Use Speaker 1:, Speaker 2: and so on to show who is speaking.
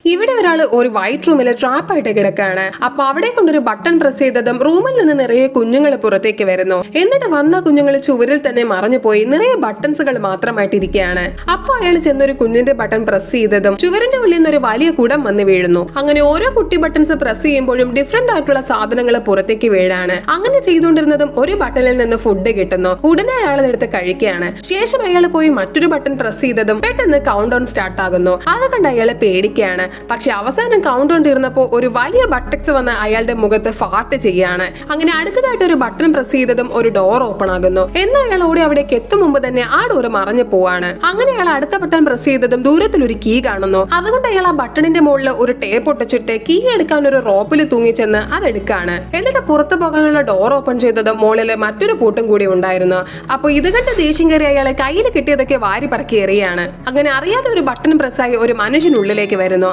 Speaker 1: ഇവിടെ ഒരാൾ ഒരു വൈറ്റ് റൂമിൽ ട്രാപ്പായിട്ട് കിടക്കാണ്. അപ്പൊ അവിടെ കൊണ്ടൊരു ബട്ടൺ പ്രസ് ചെയ്തതും റൂമിൽ നിന്ന് നിറയെ കുഞ്ഞുങ്ങൾ പുറത്തേക്ക് വരുന്നു. എന്നിട്ട് വന്ന കുഞ്ഞുങ്ങൾ ചുവരിൽ തന്നെ മറഞ്ഞു പോയി നിറയെ ബട്ടൺസുകൾ മാത്രമായിട്ടിരിക്കുകയാണ്. അപ്പൊ അയാൾ ചെന്നൊരു കുഞ്ഞിന്റെ ബട്ടൺ പ്രസ് ചെയ്തതും ചുവരിന്റെ ഉള്ളിൽ നിന്ന് ഒരു വലിയ കുടം വന്ന് വീഴുന്നു. അങ്ങനെ ഓരോ കുട്ടി ബട്ടൺസ് പ്രസ് ചെയ്യുമ്പോഴും ഡിഫറെന്റ് ആയിട്ടുള്ള സാധനങ്ങൾ പുറത്തേക്ക് വീഴാണ്. അങ്ങനെ ചെയ്തുകൊണ്ടിരുന്നതും ഒരു ബട്ടണിൽ നിന്ന് ഫുഡ് കിട്ടുന്നു. ഉടനെ അയാൾ എടുത്ത് കഴിക്കുകയാണ്. ശേഷം അയാൾ പോയി മറ്റൊരു ബട്ടൺ പ്രസ് ചെയ്തതും പെട്ടെന്ന് കൗണ്ട് ഡൗൺ സ്റ്റാർട്ട് ആകുന്നു. അത് കണ്ട് അയാളെ പേടിക്കുകയാണ്. പക്ഷെ അവസാനം കൗണ്ട് ഡൗൺ തീർന്നപ്പോൾ ഒരു വലിയ ബട്ടക്സ് വന്ന് അയാളുടെ മുഖത്ത് ഫാർട്ട് ചെയ്യാണ്. അങ്ങനെ അടുത്തതായിട്ട് ഒരു ബട്ടൺ പ്രസ് ചെയ്തതും ഒരു ഡോർ ഓപ്പൺ ആകുന്നു. എന്നാൽ അയാൾ ഓടി അവിടേക്ക് എത്തും മുമ്പ് തന്നെ ആ ഡോർ മറഞ്ഞു പോവാണ്. അങ്ങനെ അയാൾ അടുത്ത ബട്ടൺ പ്രസ് ചെയ്തതും ദൂരത്തിൽ ഒരു കീ കാണുന്നു. അതുകൊണ്ട് അയാൾ ആ ബട്ടണിന്റെ മുകളിൽ ഒരു ടേപ്പ് ഒട്ടിച്ചിട്ട് കീ എടുക്കാൻ ഒരു റോപ്പിൽ തൂങ്ങിച്ചെന്ന് അതെടുക്കാണ്. എന്നിട്ട് പുറത്തു പോകാനുള്ള ഡോർ ഓപ്പൺ ചെയ്തതും മുകളിൽ മറ്റൊരു പൂട്ടും കൂടി ഉണ്ടായിരുന്നു. അപ്പൊ ഇത് കണ്ട് ദേഷ്യം കയറി അയാളെ കയ്യിൽ കിട്ടിയതൊക്കെ വാരി പറക്കി എറിയാണ്. അങ്ങനെ അറിയാതെ ഒരു ബട്ടൺ പ്രസ്സായി ഒരു മനുഷ്യനുള്ളിലേക്ക് വരുന്നു.